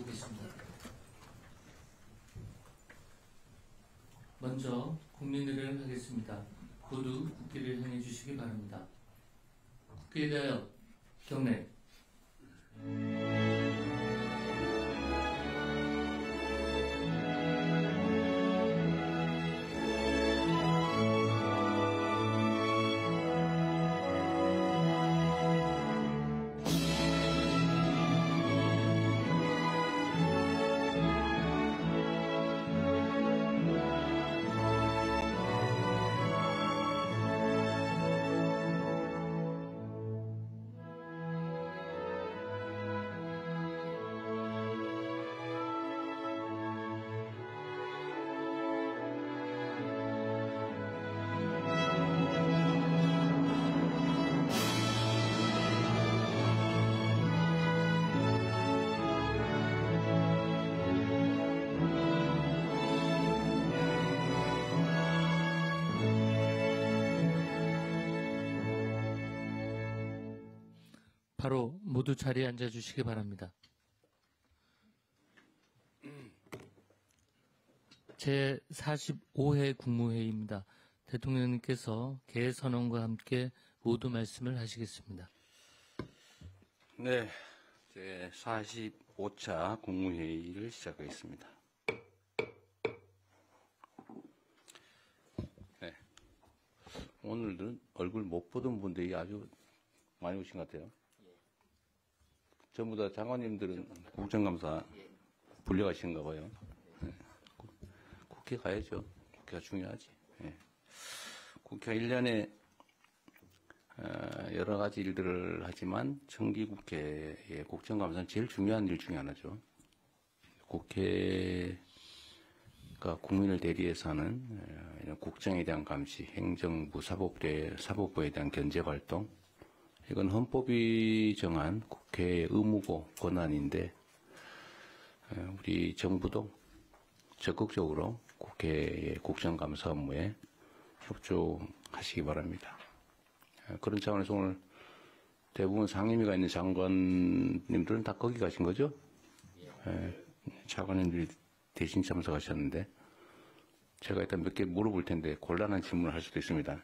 하겠습니다. 먼저 국민의례를 하겠습니다. 모두 국기를 향해 주시기 바랍니다. 국기에 대하여 경례. 바로 모두 자리에 앉아주시기 바랍니다. 제45회 국무회의입니다. 대통령님께서 개선언과 함께 모두 말씀을 하시겠습니다. 네, 제45차 국무회의를 시작하겠습니다. 네, 오늘은 얼굴 못 보던 분들이 아주 많이 오신 것 같아요. 전부 다 장관님들은 국정감사 불려가시는가 봐요. 네. 국회 가야죠. 국회가 중요하지. 네. 국회가 1년에 여러 가지 일들을 하지만 정기국회의 국정감사는 제일 중요한 일 중에 하나죠. 국회가 국민을 대리해서 하는 이런 국정에 대한 감시, 행정부, 사법부에 대한 견제활동, 이건 헌법이 정한 국회의 의무고 권한인데 우리 정부도 적극적으로 국회의 국정감사 업무에 협조하시기 바랍니다. 그런 차원에서 오늘 대부분 상임위가 있는 장관님들은 다 거기 가신 거죠? 차관님들이 대신 참석하셨는데 제가 일단 몇 개 물어볼 텐데 곤란한 질문을 할 수도 있습니다.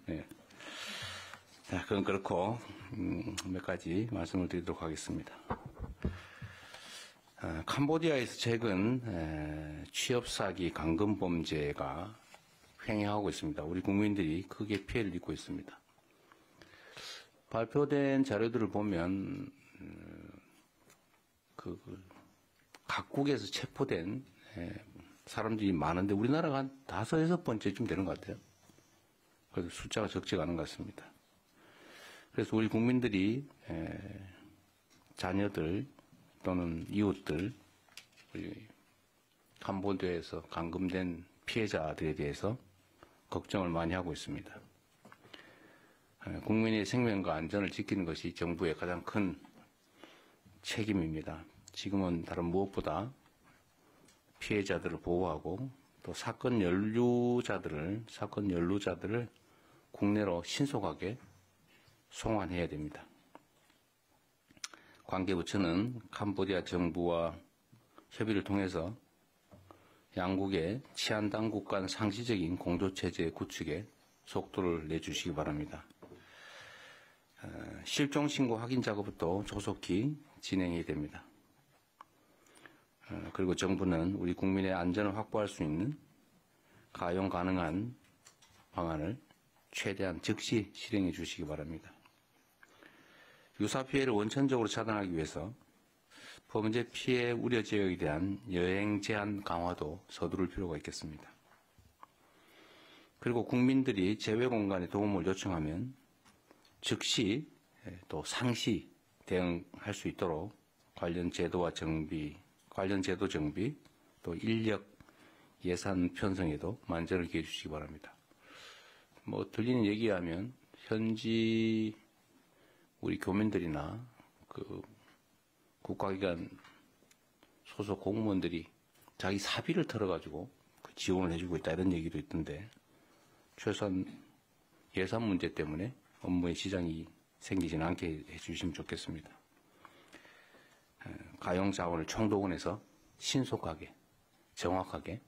네. 자, 그건 그렇고 몇 가지 말씀을 드리도록 하겠습니다. 캄보디아에서 최근 취업 사기, 강금 범죄가 횡행하고 있습니다. 우리 국민들이 크게 피해를 입고 있습니다. 발표된 자료들을 보면 각국에서 체포된 사람들이 많은데 우리나라가 한 5, 6번째쯤 되는 것 같아요. 그래서 숫자가 적지가 않은 것 같습니다. 그래서 우리 국민들이 자녀들 또는 이웃들, 우리 캄보디아에서 감금된 피해자들에 대해서 걱정을 많이 하고 있습니다. 국민의 생명과 안전을 지키는 것이 정부의 가장 큰 책임입니다. 지금은 다른 무엇보다 피해자들을 보호하고 또 사건 연루자들을 국내로 신속하게 송환해야 됩니다. 관계부처는 캄보디아 정부와 협의를 통해서 양국의 치안당국 간 상시적인 공조체제 구축에 속도를 내주시기 바랍니다. 실종신고 확인 작업부터 조속히 진행해야 됩니다. 그리고 정부는 우리 국민의 안전을 확보할 수 있는 가용 가능한 방안을 최대한 즉시 실행해 주시기 바랍니다. 유사 피해를 원천적으로 차단하기 위해서 범죄 피해 우려 지역에 대한 여행 제한 강화도 서두를 필요가 있겠습니다. 그리고 국민들이 재외 공간에 도움을 요청하면 즉시 또 상시 대응할 수 있도록 관련 제도 정비, 또 인력 예산 편성에도 만전을 기해 주시기 바랍니다. 들리는 얘기하면 현지 우리 교민들이나 국가기관 소속 공무원들이 자기 사비를 털어가지고 지원을 해주고 있다 이런 얘기도 있던데 최소한 예산 문제 때문에 업무에 지장이 생기지는 않게 해주시면 좋겠습니다. 가용 자원을 총동원해서 신속하게, 정확하게,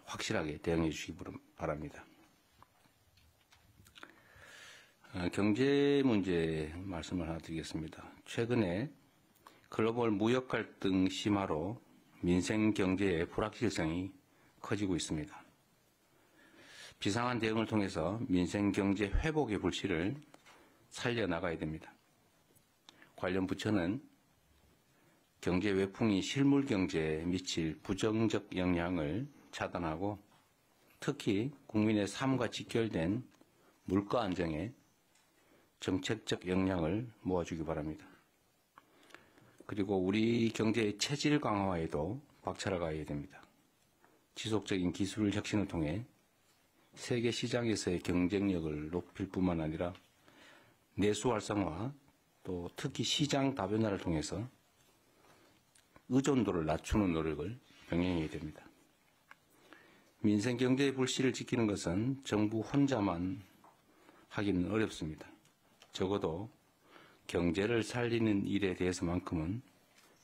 확실하게 대응해 주시기 바랍니다. 경제 문제 말씀을 하나 드리겠습니다. 최근에 글로벌 무역 갈등 심화로 민생 경제의 불확실성이 커지고 있습니다. 비상한 대응을 통해서 민생 경제 회복의 불씨를 살려나가야 됩니다. 관련 부처는 경제 외풍이 실물 경제에 미칠 부정적 영향을 차단하고 특히 국민의 삶과 직결된 물가 안정에 정책적 역량을 모아주기 바랍니다. 그리고 우리 경제의 체질 강화에도 박차를 가해야 됩니다. 지속적인 기술 혁신을 통해 세계 시장에서의 경쟁력을 높일 뿐만 아니라 내수 활성화 또 특히 시장 다변화를 통해서 의존도를 낮추는 노력을 병행해야 됩니다. 민생 경제의 불씨를 지키는 것은 정부 혼자만 하기는 어렵습니다. 적어도 경제를 살리는 일에 대해서만큼은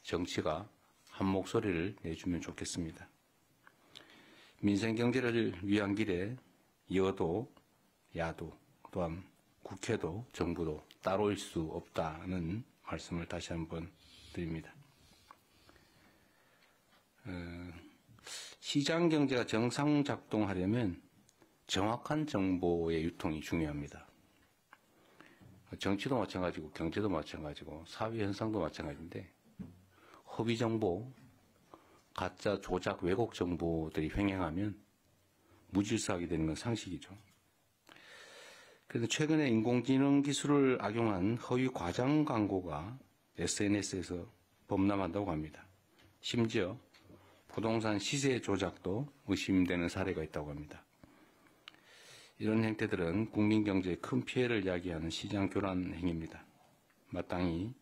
정치가 한 목소리를 내주면 좋겠습니다. 민생 경제를 위한 길에 여도, 야도, 또한 국회도 정부도 따로일 수 없다는 말씀을 다시 한번 드립니다. 시장 경제가 정상 작동하려면 정확한 정보의 유통이 중요합니다. 정치도 마찬가지고 경제도 마찬가지고 사회 현상도 마찬가지인데 허위 정보, 가짜 조작 왜곡 정보들이 횡행하면 무질서하게 되는 건 상식이죠. 그래서 최근에 인공지능 기술을 악용한 허위 과장 광고가 SNS에서 범람한다고 합니다. 심지어 부동산 시세 조작도 의심되는 사례가 있다고 합니다. 이런 행태들은 국민 경제에 큰 피해를 야기하는 시장 교란 행위입니다. 마땅히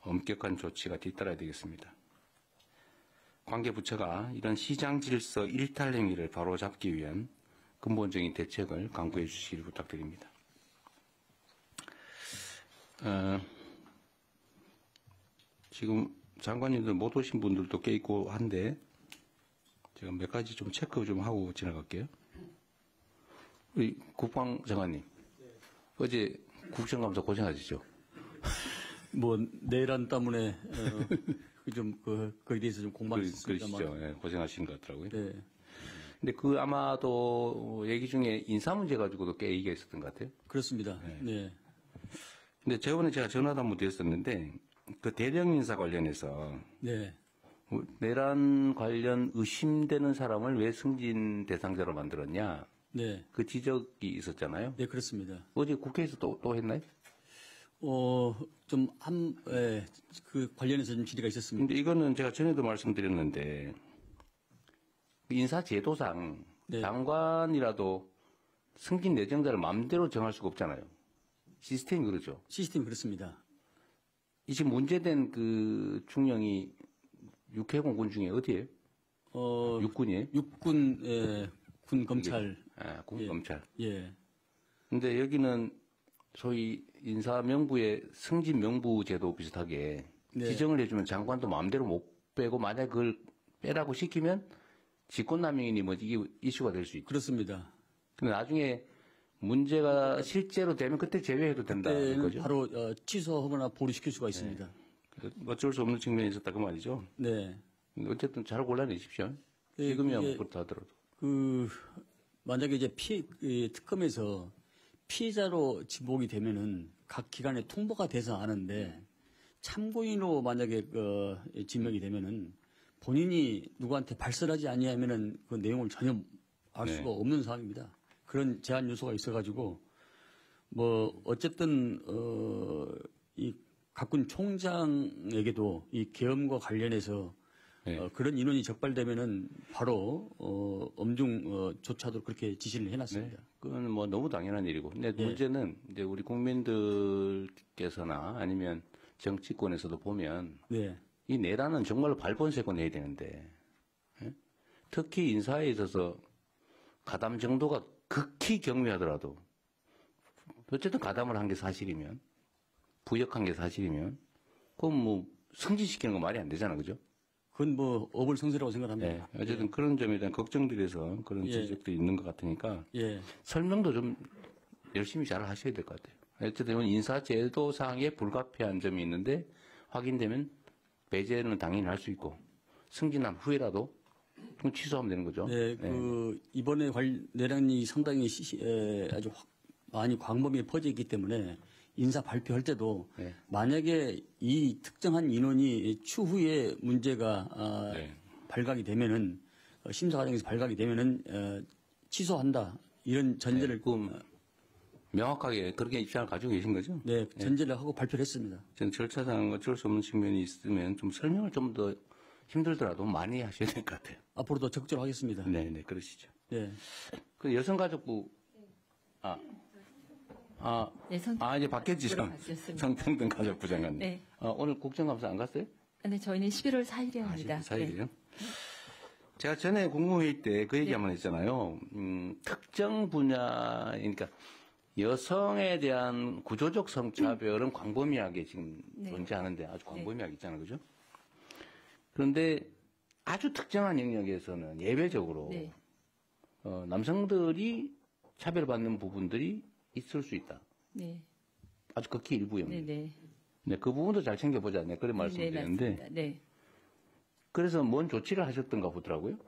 엄격한 조치가 뒤따라야 되겠습니다. 관계 부처가 이런 시장 질서 일탈 행위를 바로잡기 위한 근본적인 대책을 강구해 주시길 부탁드립니다. 지금 장관님들 못 오신 분들도 꽤 있고 한데 제가 몇 가지 좀 체크 좀 하고 지나갈게요. 우리 국방장관님, 어제 국정감사 고생하셨죠? 뭐 내란 때문에 거기에 대해서 좀 공부를 했습니다만. 그러시죠. 예, 고생하신 것 같더라고요. 네. 근데 그 아마도 얘기 중에 인사 문제 가지고도 꽤 얘기가 있었던 것 같아요. 그렇습니다. 네. 근데 저번에 제가 전화도 한번 드렸었는데 그 대령 인사 관련해서 네. 내란 관련 의심되는 사람을 왜 승진 대상자로 만들었냐? 네. 그 지적이 있었잖아요. 네, 그렇습니다. 어제 국회에서 또 했나요? 그 관련해서 좀 질의가 있었습니다. 근데 이거는 제가 전에도 말씀드렸는데 인사 제도상 네. 장관이라도 승진 내정자를 마음대로 정할 수가 없잖아요. 시스템이 그러죠. 시스템이 그렇습니다. 이 지금 문제된 그 중령이 육해공군 중에 어디예요? 육군이에요? 육군, 군 검찰. 군 예. 검찰. 예. 근데 여기는 소위 인사 명부의 승진 명부 제도 비슷하게 네. 지정을 해주면 장관도 마음대로 못 빼고 만약 그걸 빼라고 시키면 직권남용이니 뭐 이게 이슈가 될 수 있죠. 그렇습니다. 근데 나중에 문제가 실제로 되면 그때 제외해도 된다는 그때는 거죠. 바로 취소하거나 보류시킬 수가 있습니다. 어쩔 수 없는 측면이 있었다 그 말이죠. 네. 근데 어쨌든 잘 골라내십시오. 네, 지금이야 그게- 그렇다 하더라도. 만약에 이제 특검에서 피해자로 지목이 되면은 각 기관에 통보가 돼서 아는데 참고인으로 만약에 지명이 되면은 본인이 누구한테 발설하지 아니하면은 그 내용을 전혀 알 네. 수가 없는 상황입니다. 그런 제한 요소가 있어가지고 뭐 어쨌든 이 각군 총장에게도 이 계엄과 관련해서 네. 그런 인원이 적발되면은 바로 엄중 조차도 그렇게 지시를 해놨습니다. 네. 그건 뭐 너무 당연한 일이고. 근데 예. 문제는 이제 우리 국민들께서나 아니면 정치권에서도 보면 네, 이 내란은 정말로 발본색고 내야 되는데 예? 특히 인사에 있어서 가담 정도가 극히 경미하더라도 어쨌든 가담을 한 게 사실이면 부역한 게 사실이면 그건 뭐 승진시키는 건 말이 안 되잖아, 그죠? 그건 뭐 어불성설이라고 생각합니다. 네. 어쨌든 그런 점에 대한 걱정들이 해서 그런 예. 지적들이 있는 것 같으니까 예. 설명도 좀 열심히 잘 하셔야 될 것 같아요. 어쨌든 이건 인사제도상의 불가피한 점이 있는데 확인되면 배제는 당연히 할 수 있고 승진한 후에라도 그럼 취소하면 되는 거죠. 네, 이번에 내란이 상당히 아주 많이 광범위에 퍼져 있기 때문에 인사 발표할 때도 네. 만약에 이 특정한 인원이 추후에 문제가 네. 발각이 되면은 심사 과정에서 발각이 되면은 취소한다 이런 전제를 명확하게 그렇게 입장을 가지고 계신 거죠? 네, 전제를 하고 발표를 했습니다. 저는 절차상 어쩔 수 없는 측면이 있으면 좀 설명을 좀 더 힘들더라도 많이 하셔야 될 것 같아요. 앞으로도 적극적으로 하겠습니다. 네, 네, 그러시죠. 네. 그 여성가족부, 이제 바뀌었지, 성평등 가족부 장관님. 네. 오늘 국정감사 안 갔어요? 네, 저희는 11월 4일에 합니다. 4일이요? 제가 전에 국무회의 때 그 얘기 한번 했잖아요. 특정 분야, 그러니까 여성에 대한 구조적 성차별은 광범위하게 지금 존재하는데 아주 광범위하게 있잖아요. 그죠? 그런데 아주 특정한 영역에서는 예외적으로 네. 남성들이 차별받는 부분들이 있을 수 있다. 네. 아주 극히 일부 영역. 네, 네. 네, 그 부분도 잘 챙겨보자. 네, 그런 말씀드리는데. 맞습니다. 네. 그래서 뭔 조치를 하셨던가 보더라고요.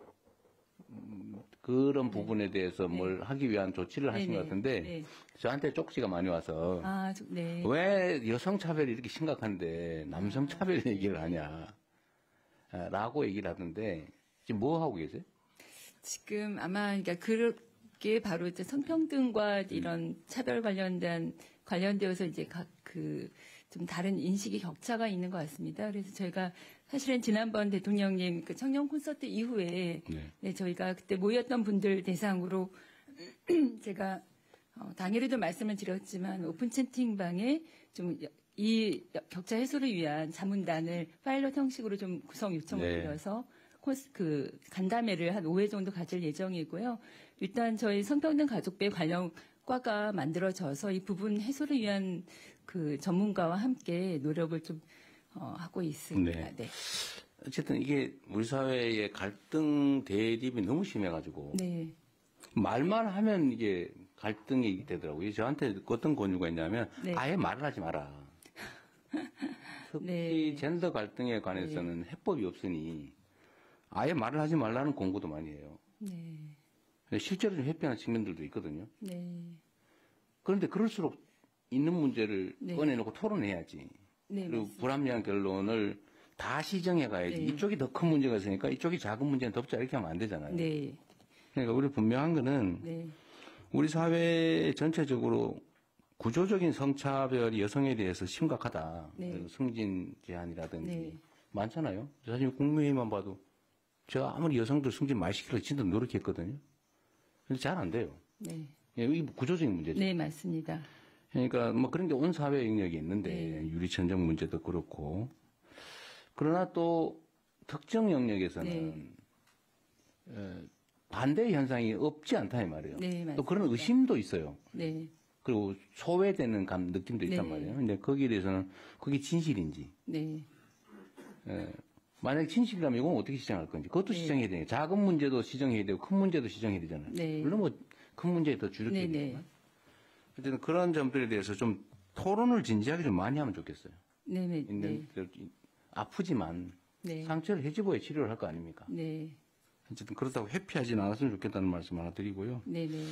그런 부분에 대해서 뭘 하기 위한 조치를 하신 네, 것 같은데 네. 저한테 쪽지가 많이 와서 네. 왜 여성 차별이 이렇게 심각한데 남성 차별 얘기를 하냐 라고 얘기를 하던데 지금 뭐 하고 계세요? 지금 아마 그러니까 그게 바로 이제 성평등과 이런 차별 관련되어서 이제 각 좀 다른 인식의 격차가 있는 것 같습니다. 그래서 저희가 사실은 지난번 대통령님 그 청년 콘서트 이후에 네, 저희가 그때 모였던 분들 대상으로 제가 당일에도 말씀을 드렸지만 오픈 채팅방에 좀 이 격차 해소를 위한 자문단을 파일럿 형식으로 좀 구성 요청을 드려서 간담회를 한 5회 정도 가질 예정이고요. 일단 저희 성평등 가족배 관련 과가 만들어져서 이 부분 해소를 위한 그 전문가와 함께 노력을 좀 하고 있습니다. 네. 네. 어쨌든 이게 우리 사회의 갈등 대립이 너무 심해가지고 네. 말만 하면 이게 갈등이 되더라고요. 저한테 어떤 권유가 있냐면 네. 아예 말을 하지 마라. 특히 네. 젠더 갈등에 관해서는 해법이 없으니 아예 말을 하지 말라는 공고도 많이 해요. 네. 실제로 좀 회피하는 측면들도 있거든요. 네. 그런데 그럴수록 있는 문제를 네. 꺼내놓고 토론해야지. 네. 그리고 맞습니다. 불합리한 결론을 다 시정해 가야지. 네. 이쪽이 더 큰 문제가 있으니까 이쪽이 작은 문제는 덮자 이렇게 하면 안 되잖아요. 네. 그러니까 우리 분명한 거는 네. 우리 사회 전체적으로 구조적인 성차별이 여성에 대해서 심각하다. 네. 승진 제한이라든지 네. 많잖아요. 사실 국무회의만 봐도 제가 아무리 여성들 승진 많이 시키려고 진짜 노력했거든요. 근데 잘 안 돼요. 네. 이게 구조적인 문제죠. 네, 맞습니다. 그러니까 뭐 그런 게 온 사회 영역이 있는데 네. 유리천정 문제도 그렇고 그러나 또 특정 영역에서는 반대 현상이 없지 않다 이 말이에요. 네, 맞습니다. 또 그런 의심도 있어요. 네. 그리고 소외되는 느낌도 있단 네. 말이에요. 근데 거기에 대해서는 그게 진실인지 네. 만약에 진실이라면 이건 어떻게 시정할 건지 그것도 네. 시정해야 돼요. 작은 문제도 시정해야 되고 큰 문제도 시정해야 되잖아요. 네. 물론 뭐 큰 문제에 더 주력해야 네, 네. 되지만 어쨌든 그런 점들에 대해서 좀 토론을 진지하게 좀 많이 하면 좋겠어요. 네, 네. 있는 아프지만 네. 상처를 해집어야 치료를 할 거 아닙니까? 네. 어쨌든 그렇다고 회피하지는 않았으면 좋겠다는 말씀 하나 드리고요. 네, 네.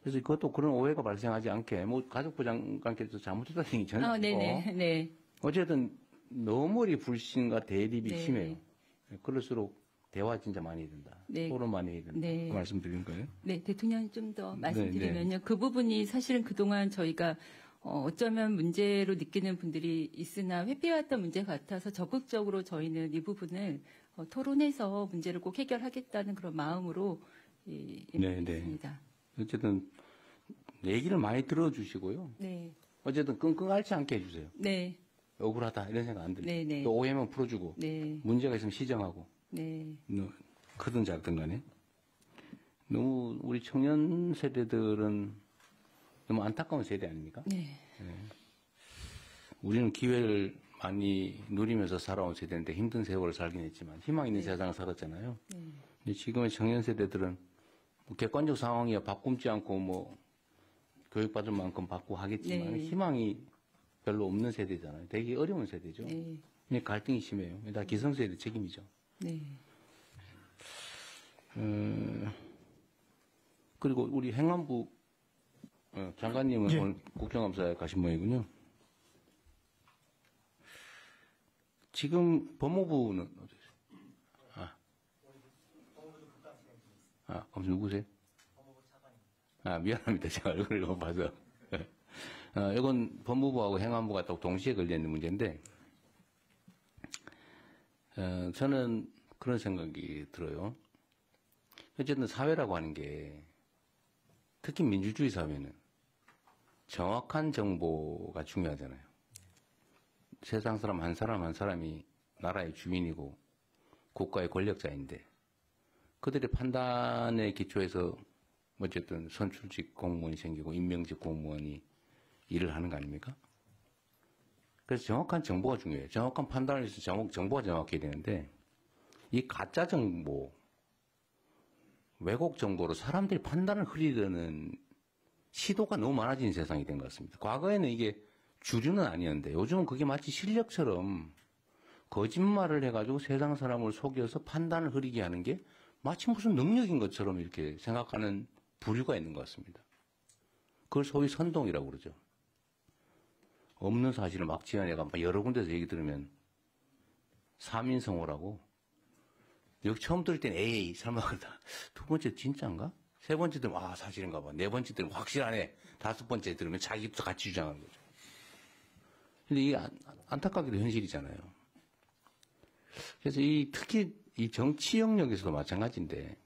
그래서 그것도 그런 오해가 발생하지 않게 뭐 가족부 장관께서 잘못했다는 얘기 전혀 없고 네, 네. 네. 어쨌든 너무 이 불신과 대립이 네. 심해요. 그럴수록 대화 진짜 많이 해야 된다. 네. 토론 많이 해야 된다. 네. 그 말씀 드리는 거예요. 네, 대통령이 좀 더 말씀드리면요. 네. 그 부분이 사실은 그동안 저희가 어쩌면 문제로 느끼는 분들이 있으나 회피해왔던 문제 같아서 적극적으로 저희는 이 부분을 토론해서 문제를 꼭 해결하겠다는 그런 마음으로 임했습니다. 어쨌든 얘기를 많이 들어주시고요. 네. 어쨌든 끙끙 앓지 않게 해주세요. 네. 억울하다 이런 생각 안 들게. 네, 네. 또 오해만 풀어주고 네. 문제가 있으면 시정하고 네. 크든 작든 간에 너무 우리 청년 세대들은 너무 안타까운 세대 아닙니까? 네. 우리는 기회를 많이 누리면서 살아온 세대인데 힘든 세월을 살긴 했지만 희망 있는 세상을 살았잖아요. 근데 지금의 청년 세대들은 뭐 객관적 상황이야 밥 굶지 않고 뭐 교육받을 만큼 받고 하겠지만 네. 희망이 별로 없는 세대잖아요. 되게 어려운 세대죠. 네. 근데 갈등이 심해요. 다 기성세대 책임이죠. 네. 그리고 우리 행안부 장관님은 예. 오늘 국정감사에 가신 모양이군요. 지금 법무부는 어디 계세요? 검사 누구세요? 미안합니다. 제가 얼굴을 못 봐서. 이건 법무부하고 행안부가 또 동시에 걸려있는 문제인데, 저는 그런 생각이 들어요. 어쨌든 사회라고 하는 게, 특히 민주주의 사회는 정확한 정보가 중요하잖아요. 세상 사람 한 사람이 나라의 주인이고 국가의 권력자인데 그들의 판단에 기초해서 어쨌든 선출직 공무원이 생기고 임명직 공무원이 일을 하는 거 아닙니까? 그래서 정확한 정보가 중요해요. 정확한 판단을 해서 정보가 정확해야 되는데 이 가짜 정보, 왜곡 정보로 사람들이 판단을 흐리려는 시도가 너무 많아진 세상이 된 것 같습니다. 과거에는 이게 주류는 아니었는데 요즘은 그게 마치 실력처럼 거짓말을 해가지고 세상 사람을 속여서 판단을 흐리게 하는 게 마치 무슨 능력인 것처럼 이렇게 생각하는 부류가 있는 것 같습니다. 그걸 소위 선동이라고 그러죠. 없는 사실을 막 지어내가 여러 군데서 얘기 들으면 사민성호라고 여기 처음 들을 땐 에이 설마 그러다 두 번째 진짜인가? 세 번째 들으면 사실인가 봐. 네 번째 들으면 확실하네. 다섯 번째 들으면 자기부터 같이 주장하는 거죠. 근데 이게 안타깝게도 현실이잖아요. 그래서 특히 이 정치 영역에서도 마찬가지인데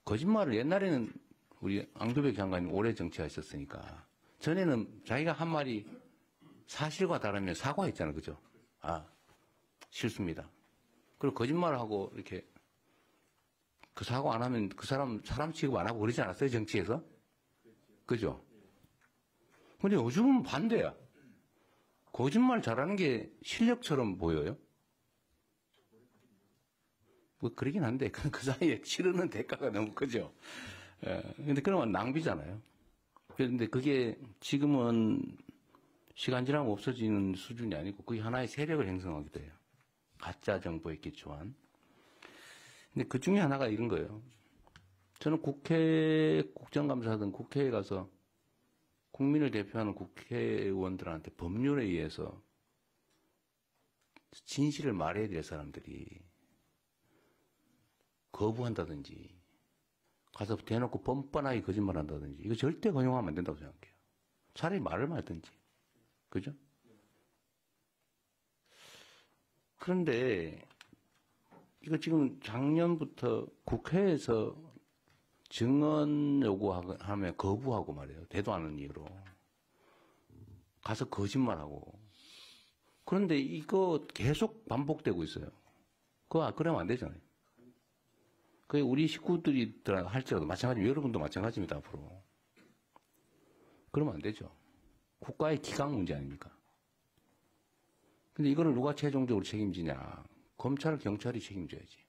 거짓말을 옛날에는 우리 앙두백 장관님 오래 정치하셨으니까 전에는 자기가 한 말이 사실과 다르면 사과했잖아요. 그죠? 실수입니다. 그리고 거짓말을 하고 이렇게 그 사과 안 하면 그 사람 취급 안 하고 그러지 않았어요? 정치에서? 그죠? 근데 요즘은 반대야. 거짓말 잘하는 게 실력처럼 보여요. 뭐 그러긴 한데 그 사이에 치르는 대가가 너무 크죠. 근데 그러면 낭비잖아요. 그런데 그게 지금은 시간 지나면 없어지는 수준이 아니고 그게 하나의 세력을 형성하기도 해요. 가짜 정보에 기초한. 근데 그 중에 하나가 이런 거예요. 저는 국정감사든 국회에 가서 국민을 대표하는 국회의원들한테 법률에 의해서 진실을 말해야 될 사람들이 거부한다든지 가서 대놓고 뻔뻔하게 거짓말한다든지 이거 절대 허용하면 안 된다고 생각해요. 차라리 말을 말든지. 그죠? 그런데 이거 지금 작년부터 국회에서 증언 요구하면 거부하고 말이에요. 대도 않는 이유로. 가서 거짓말하고. 그런데 이거 계속 반복되고 있어요. 그러면 안 되잖아요. 그게 우리 식구들이 할지라도 마찬가지입니다. 여러분도 마찬가지입니다, 앞으로. 그러면 안 되죠. 국가의 기강 문제 아닙니까? 근데 이거를 누가 최종적으로 책임지냐. 검찰, 경찰이 책임져야지.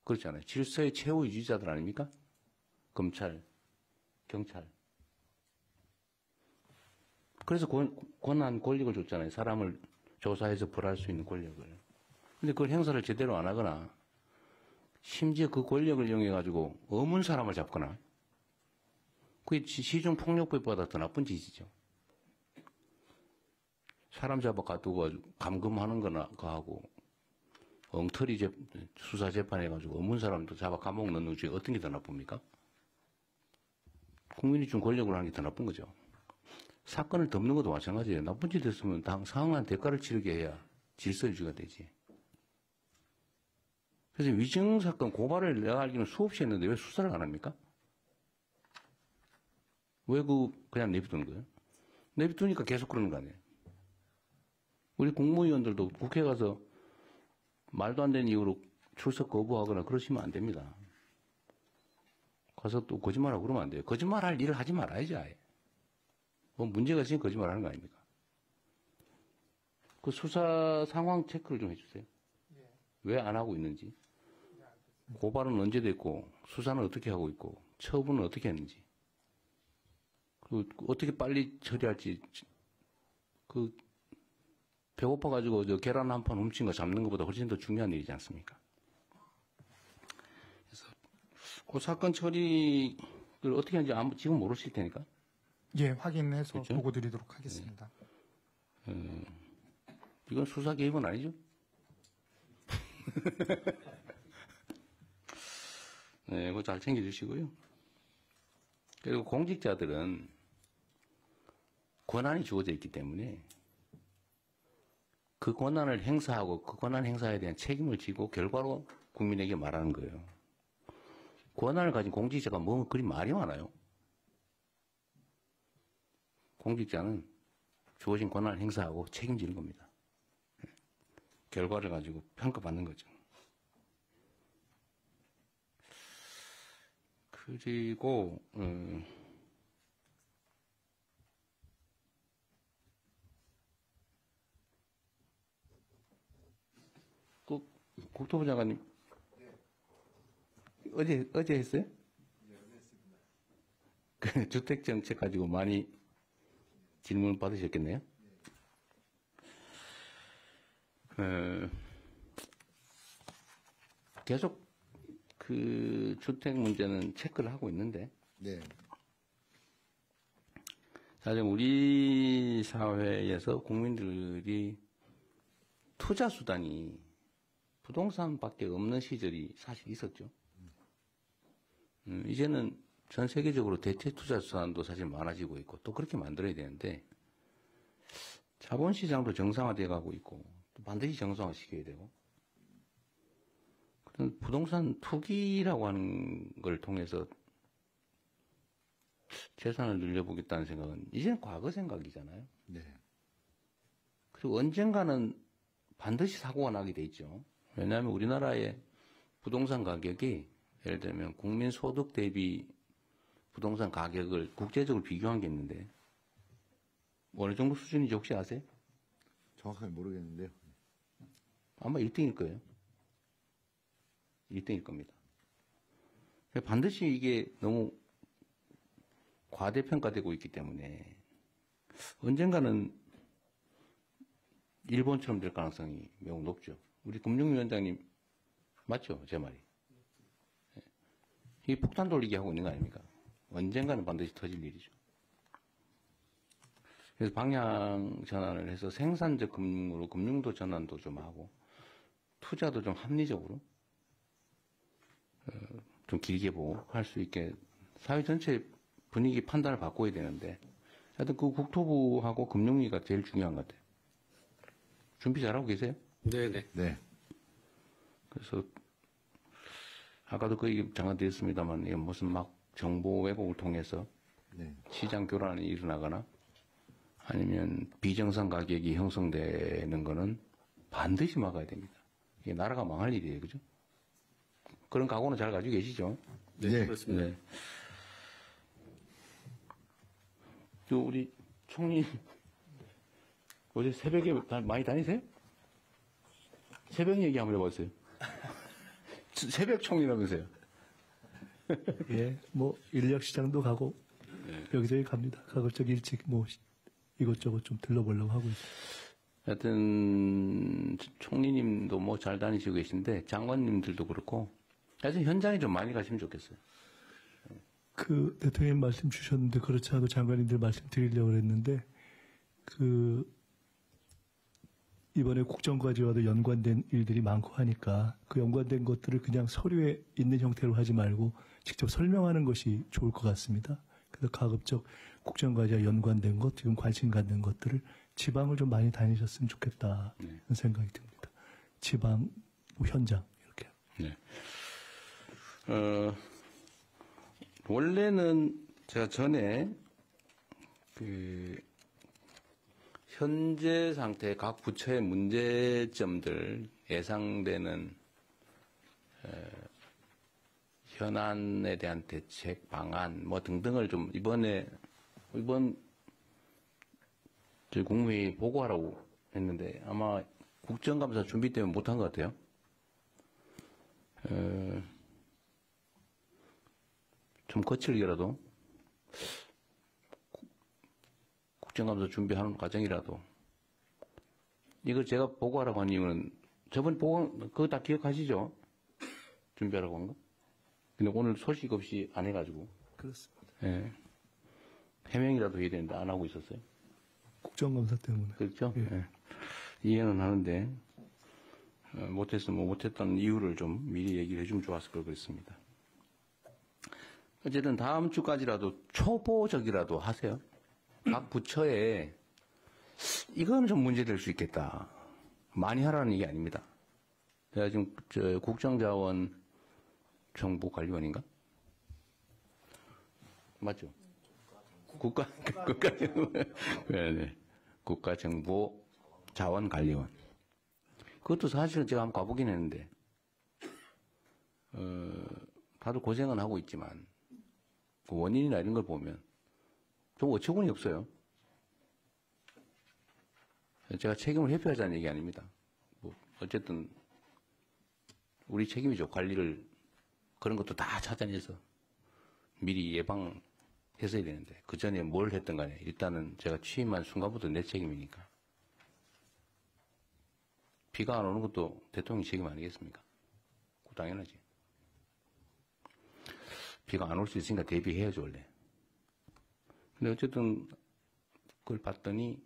그렇잖아요. 질서의 최후 유지자들 아닙니까? 검찰, 경찰. 그래서 권한, 권력을 줬잖아요. 사람을 조사해서 벌할 수 있는 권력을. 근데 그걸 행사를 제대로 안 하거나 심지어 그 권력을 이용해가지고 어문 사람을 잡거나 그게 시중폭력배보다 더 나쁜 짓이죠. 사람 잡아 가두고 감금하는 거나 하고 엉터리 수사 재판해가지고 어문 사람도 잡아 감옥 넣는 중에 어떤 게 더 나쁩니까? 국민이 준 권력을 하는 게 더 나쁜 거죠. 사건을 덮는 것도 마찬가지예요. 나쁜 짓 했으면 상응한 대가를 치르게 해야 질서 유지가 되지. 그래서 위증사건 고발을 내가 알기로는 수없이 했는데 왜 수사를 안 합니까? 왜 그냥 내비두는 거예요? 내비두니까 계속 그러는 거 아니에요? 우리 국무위원들도 국회 가서 말도 안 되는 이유로 출석 거부하거나 그러시면 안 됩니다. 가서 또 거짓말하고 그러면 안 돼요. 거짓말할 일을 하지 말아야지 아예. 뭐 문제가 있으니 거짓말하는 거 아닙니까? 그 수사 상황 체크를 좀 해주세요. 왜 안 하고 있는지. 고발은 언제 됐고, 수사는 어떻게 하고 있고, 처분은 어떻게 했는지. 그리고 어떻게 빨리 처리할지. 배고파가지고 저 계란 한 판 훔친 거 잡는 것보다 훨씬 더 중요한 일이지 않습니까? 그래서 그 사건 처리를 어떻게 하는지 지금 모르실 테니까. 예, 확인해서 그렇죠? 보고 드리도록 하겠습니다. 이건 수사 개입은 아니죠? 네, 그거 잘 챙겨주시고요. 그리고 공직자들은 권한이 주어져 있기 때문에 그 권한을 행사하고 그 권한 행사에 대한 책임을 지고 결과로 국민에게 말하는 거예요. 권한을 가진 공직자가 뭐 그리 말이 많아요. 공직자는 주어진 권한을 행사하고 책임지는 겁니다. 결과를 가지고 평가받는 거죠. 그리고 국토부 장관님 어제 했어요? 그 주택 정책 가지고 많이 질문 받으셨겠네요. 계속 그 주택 문제는 체크를 하고 있는데, 네. 사실 우리 사회에서 국민들이 투자 수단이 부동산밖에 없는 시절이 사실 있었죠. 이제는 전 세계적으로 대체 투자 수단도 사실 많아지고 있고 또 그렇게 만들어야 되는데 자본시장도 정상화돼 가고 있고 또 반드시 정상화시켜야 되고 그런 부동산 투기라고 하는 걸 통해서 재산을 늘려보겠다는 생각은 이제는 과거 생각이잖아요. 네. 그리고 언젠가는 반드시 사고가 나게 돼 있죠. 왜냐하면 우리나라의 부동산 가격이 예를 들면 국민 소득 대비 부동산 가격을 국제적으로 비교한 게 있는데 어느 정도 수준인지 혹시 아세요? 정확하게 모르겠는데요. 아마 1등일 거예요. 1등일 겁니다. 반드시 이게 너무 과대평가되고 있기 때문에 언젠가는 일본처럼 될 가능성이 매우 높죠. 우리 금융위원장님 맞죠? 제 말이. 이 폭탄 돌리기 하고 있는 거 아닙니까? 언젠가는 반드시 터질 일이죠. 그래서 방향 전환을 해서 생산적 금융으로 금융도 전환도 좀 하고 투자도 좀 합리적으로 좀 길게 보고 할 수 있게 사회 전체 분위기 판단을 바꿔야 되는데 하여튼 그 국토부하고 금융위가 제일 중요한 것 같아요. 준비 잘하고 계세요? 네네. 네. 그래서 아까도 그 얘기 잠깐 드렸습니다만 이게 무슨 막 정보 왜곡을 통해서 네. 시장 교란이 일어나거나 아니면 비정상 가격이 형성되는 거는 반드시 막아야 됩니다. 이게 나라가 망할 일이에요. 그죠? 그런 각오는 잘 가지고 계시죠? 네. 그렇습니다. 네. 또 우리 총리 어제 새벽에 많이 다니세요? 새벽 얘기 한번 해보세요. 새벽 총리라면서요? 예, 뭐 인력 시장도 가고 여기저기 갑니다. 가급적 일찍 뭐 이것저것 좀 들러보려고 하고 있어요. 하여튼 총리님도 뭐 잘 다니시고 계신데 장관님들도 그렇고 하여튼 현장에 좀 많이 가시면 좋겠어요. 그 대통령님 말씀 주셨는데 그렇지 않아도 장관님들 말씀 드리려고 했는데 그 이번에 국정과제와도 연관된 일들이 많고 하니까 그 연관된 것들을 그냥 서류에 있는 형태로 하지 말고 직접 설명하는 것이 좋을 것 같습니다. 그래서 가급적 국정과제와 연관된 것, 지금 관심 갖는 것들을 지방을 좀 많이 다니셨으면 좋겠다는 생각이 듭니다. 지방, 뭐 현장 이렇게. 네. 원래는 제가 전에 그 현재 상태 각 부처의 문제점들 예상되는 현안에 대한 대책 방안 뭐 등등을 좀 이번 저희 국무회의 보고하라고 했는데 아마 국정감사 준비 때문에 못한 것 같아요. 좀 거칠게라도 국정감사 준비하는 과정이라도 이거 제가 보고하라고 한 이유는 저번 보고 그거 다 기억하시죠? 준비하라고 한 거? 근데 오늘 소식 없이 안 해가지고 그렇습니다. 예. 해명이라도 해야 되는데 안 하고 있었어요. 국정감사 때문에. 그렇죠? 예. 예. 이해는 하는데 못했으면 못했던 이유를 좀 미리 얘기를 해주면 좋았을 걸 그랬습니다. 어쨌든 다음 주까지라도 초보적이라도 하세요. 각 부처에 이건 좀 문제될 수 있겠다. 많이 하라는 얘기 아닙니다. 제가 지금 국정자원 정보관리원인가? 맞죠? 네. 국가정보자원관리원. 그것도 사실은 제가 한번 가보긴 했는데, 다들 고생은 하고 있지만, 그 원인이나 이런 걸 보면 좀 어처구니 없어요. 제가 책임을 회피하자는 얘기 아닙니다. 뭐 어쨌든 우리 책임이죠. 관리를 그런 것도 다 찾아내서 미리 예방했어야 되는데 그 전에 뭘 했던 간에 일단은 제가 취임한 순간부터 내 책임이니까. 비가 안 오는 것도 대통령이 책임 아니겠습니까? 당연하지. 비가 안 올 수 있으니까 대비해야죠, 원래. 근데 어쨌든 그걸 봤더니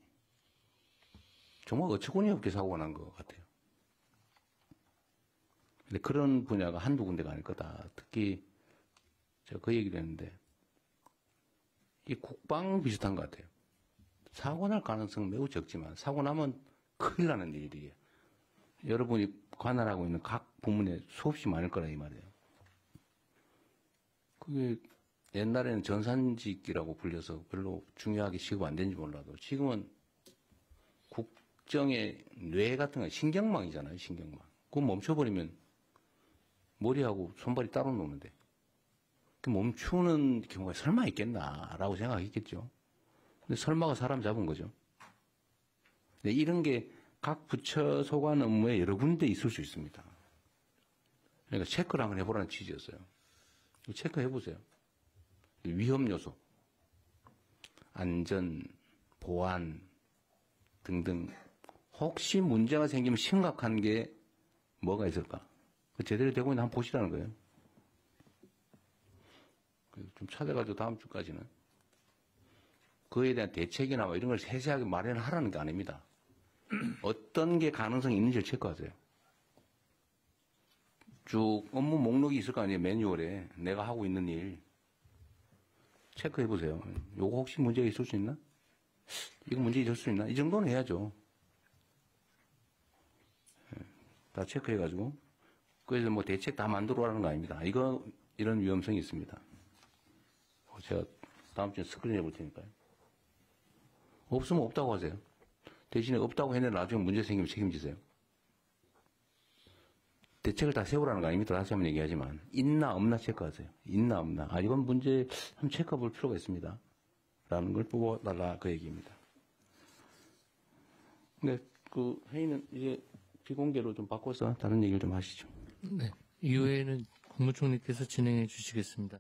정말 어처구니 없게 사고가 난 것 같아요. 근데 그런 분야가 한두 군데가 아닐 거다. 특히 제가 그 얘기를 했는데 이 국방 비슷한 것 같아요. 사고 날 가능성은 매우 적지만 사고 나면 큰일 나는 일이에요. 여러분이 관할하고 있는 각 부문에 수없이 많을 거라 이 말이에요. 그게 옛날에는 전산직이라고 불려서 별로 중요하게 취급 안 되는지 몰라도 지금은 국정의 뇌 같은 거 신경망이잖아요. 신경망. 그거 멈춰버리면 머리하고 손발이 따로 노는데 그 멈추는 경우가 설마 있겠나라고 생각했겠죠. 근데 설마가 사람 잡은 거죠. 근데 이런 게 각 부처 소관 업무에 여러 군데 있을 수 있습니다. 그러니까 체크를 한번 해보라는 취지였어요. 체크해보세요. 위험 요소, 안전, 보안 등등 혹시 문제가 생기면 심각한 게 뭐가 있을까? 제대로 되고 있는 한번 보시라는 거예요. 좀 찾아가지고 다음 주까지는 그에 대한 대책이나 뭐 이런 걸 세세하게 마련하라는 게 아닙니다. 어떤 게 가능성이 있는지를 체크하세요. 쭉 업무 목록이 있을 거 아니에요. 매뉴얼에 내가 하고 있는 일 체크해 보세요. 요거 혹시 문제가 있을 수 있나? 이거 문제 있을 수 있나? 이 정도는 해야죠. 다 체크해 가지고 그래서 뭐 대책 다 만들어 라는 거 아닙니다. 이거 이런 위험성이 있습니다. 제가 다음 주에 스크린 해볼 테니까요. 없으면 없다고 하세요. 대신에 없다고 했는데 나중에 문제 생기면 책임지세요. 대책을 다 세우라는 거 아닙니다. 다시 한번 얘기하지만 있나 없나 체크하세요. 있나 없나. 아 이건 문제 한번 체크해 볼 필요가 있습니다. 라는 걸 뽑아달라 그 얘기입니다. 근데 그 회의는 이제 비공개로 좀 바꿔서 다른 얘기를 좀 하시죠. 네. 이후에는 국무총리께서 진행해 주시겠습니다.